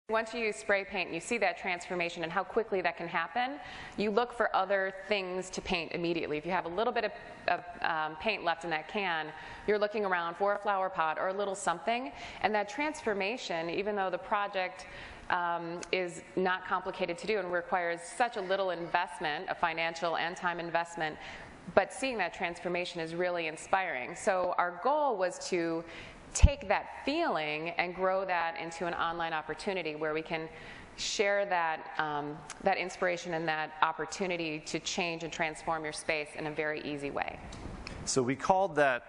Once you use spray paint and you see that transformation and how quickly that can happen, you look for other things to paint immediately. If you have a little bit of paint left in that can, you're looking around for a flower pot or a little something, and that transformation, even though the project is not complicated to do and requires such a little investment, a financial and time investment, but seeing that transformation is really inspiring. So our goal was to take that feeling and grow that into an online opportunity where we can share that, that inspiration and that opportunity to change and transform your space in a very easy way. So we called that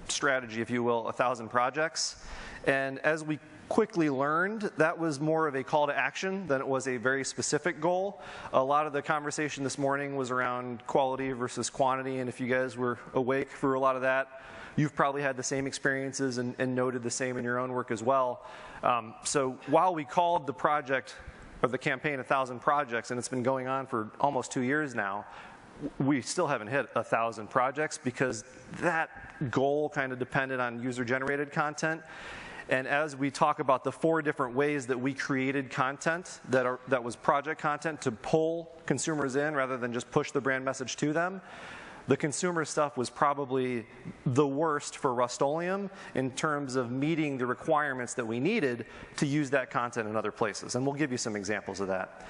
strategy, if you will, 1,000 projects. And as we quickly learned, that was more of a call to action than it was a very specific goal. A lot of the conversation this morning was around quality versus quantity, and if you guys were awake for a lot of that, you've probably had the same experiences and noted the same in your own work as well. So while we called the project, or the campaign, 1,000 projects, and it's been going on for almost 2 years now, we still haven't hit 1,000 projects because that goal kind of depended on user-generated content. And as we talk about the 4 different ways that we created content that was project content to pull consumers in rather than just push the brand message to them, the consumer stuff was probably the worst for Rust-Oleum in terms of meeting the requirements that we needed to use that content in other places. And we'll give you some examples of that.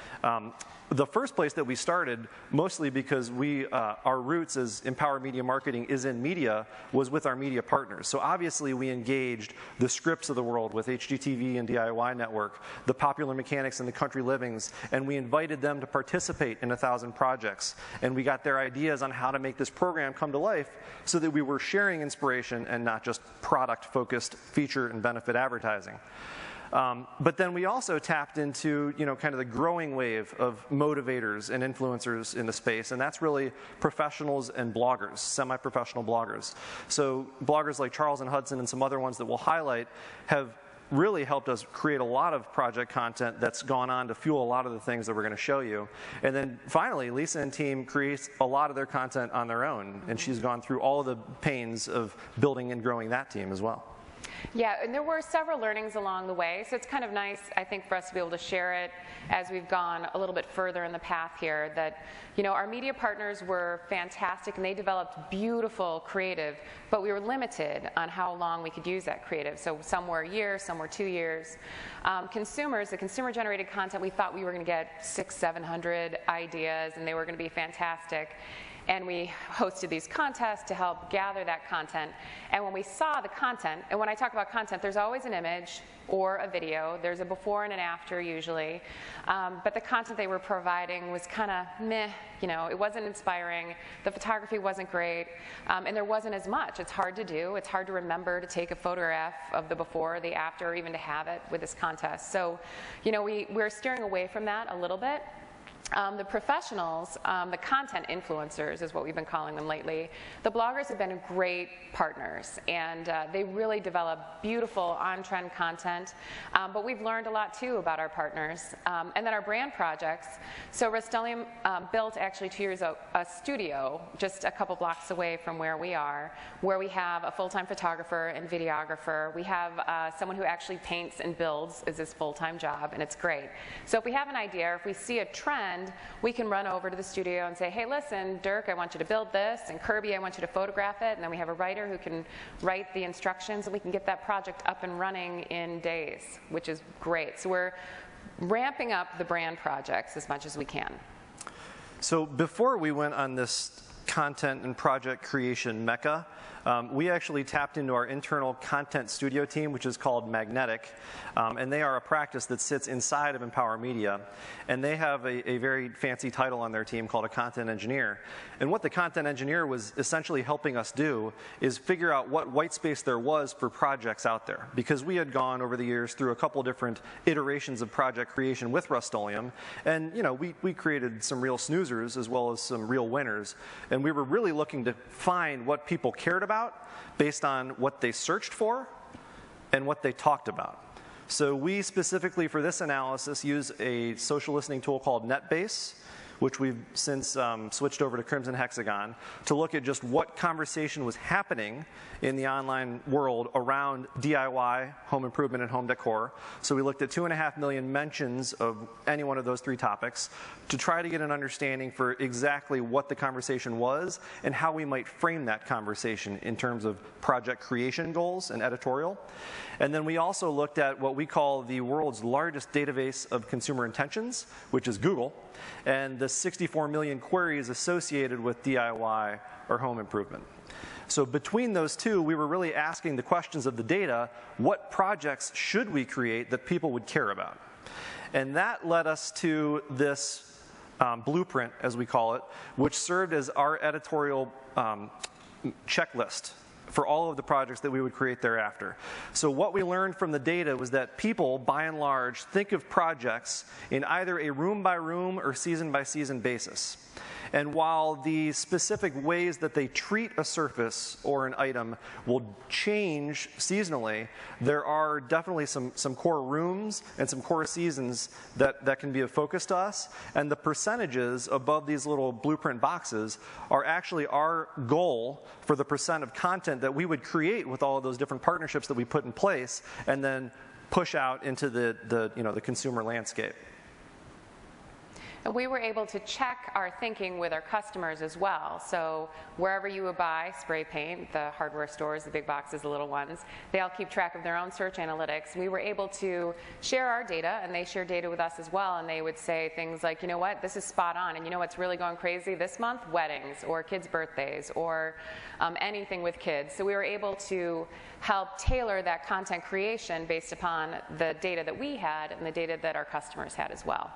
The first place that we started, mostly because our roots as Empower Media Marketing is in media, was with our media partners. So obviously we engaged the Scripps of the world with HGTV and DIY Network, the Popular Mechanics and the Country Livings, and we invited them to participate in 1,000 projects. And we got their ideas on how to make this program come to life so that we were sharing inspiration and not just product-focused feature and benefit advertising. But then we also tapped into, kind of the growing wave of motivators and influencers in the space, and that's really professionals and bloggers, semi-professional bloggers. So bloggers like Charles and Hudson and some other ones that we'll highlight have really helped us create a lot of project content that's gone on to fuel a lot of the things that we're going to show you. And then finally, Lisa and team creates a lot of their content on their own, and she's gone through all of the pains of building and growing that team as well. Yeah, and there were several learnings along the way, so it's kind of nice, I think, for us to be able to share it as we've gone a little bit further in the path here, that, our media partners were fantastic and they developed beautiful creative, but we were limited on how long we could use that creative. So some were a year, some were 2 years. Consumers, the consumer-generated content, we thought we were going to get 600, 700 ideas and they were going to be fantastic. And we hosted these contests to help gather that content. And when we saw the content, and when I talk about content, there's always an image or a video. There's a before and an after usually. But the content they were providing was kind of meh. It wasn't inspiring. The photography wasn't great. And there wasn't as much. It's hard to do. It's hard to remember to take a photograph of the before or the after, or even to have it with this contest. So, we're steering away from that a little bit. The professionals, the content influencers is what we've been calling them lately. The bloggers have been great partners, and they really develop beautiful on-trend content. But we've learned a lot too about our partners. And then our brand projects. So Rust-Oleum built actually 2 years ago a studio just a couple blocks away from where we are, where we have a full-time photographer and videographer. We have someone who actually paints and builds as his full-time job, and it's great. So if we have an idea, or if we see a trend, we can run over to the studio and say, hey, listen, Dirk, I want you to build this, and Kirby, I want you to photograph it, and then we have a writer who can write the instructions, and we can get that project up and running in days, which is great. So we're ramping up the brand projects as much as we can. So before we went on this content and project creation mecca, we actually tapped into our internal content studio team, which is called Magnetic, and they are a practice that sits inside of Empower Media, and they have a very fancy title on their team called a content engineer. And what the content engineer was essentially helping us do is figure out what white space there was for projects out there, because we had gone over the years through a couple different iterations of project creation with Rust-Oleum, and we created some real snoozers as well as some real winners, and we were really looking to find what people cared about based on what they searched for and what they talked about. So we specifically for this analysis use a social listening tool called NetBase. which we've since switched over to Crimson Hexagon, to look at just what conversation was happening in the online world around DIY, home improvement, and home decor. So we looked at 2.5 million mentions of any one of those three topics to try to get an understanding for exactly what the conversation was and how we might frame that conversation in terms of project creation goals and editorial. And then we also looked at what we call the world's largest database of consumer intentions, which is Google, and the 64 million queries associated with DIY or home improvement. So between those two, we were really asking the questions of the data, what projects should we create that people would care about? And that led us to this blueprint, as we call it, which served as our editorial checklist for all of the projects that we would create thereafter. So what we learned from the data was that people, by and large, think of projects in either a room-by-room or season-by-season basis. And while the specific ways that they treat a surface or an item will change seasonally, there are definitely some core rooms and some core seasons that can be of focus to us. And the percentages above these little blueprint boxes are actually our goal for the percent of content that we would create with all of those different partnerships that we put in place and then push out into the consumer landscape. And we were able to check our thinking with our customers as well. So wherever you would buy spray paint, the hardware stores, the big boxes, the little ones, they all keep track of their own search analytics. We were able to share our data, and they share data with us as well, and they would say things like, you know what, this is spot on, and you know what's really going crazy this month? Weddings, or kids' birthdays, or anything with kids. So we were able to help tailor that content creation based upon the data that we had and the data that our customers had as well.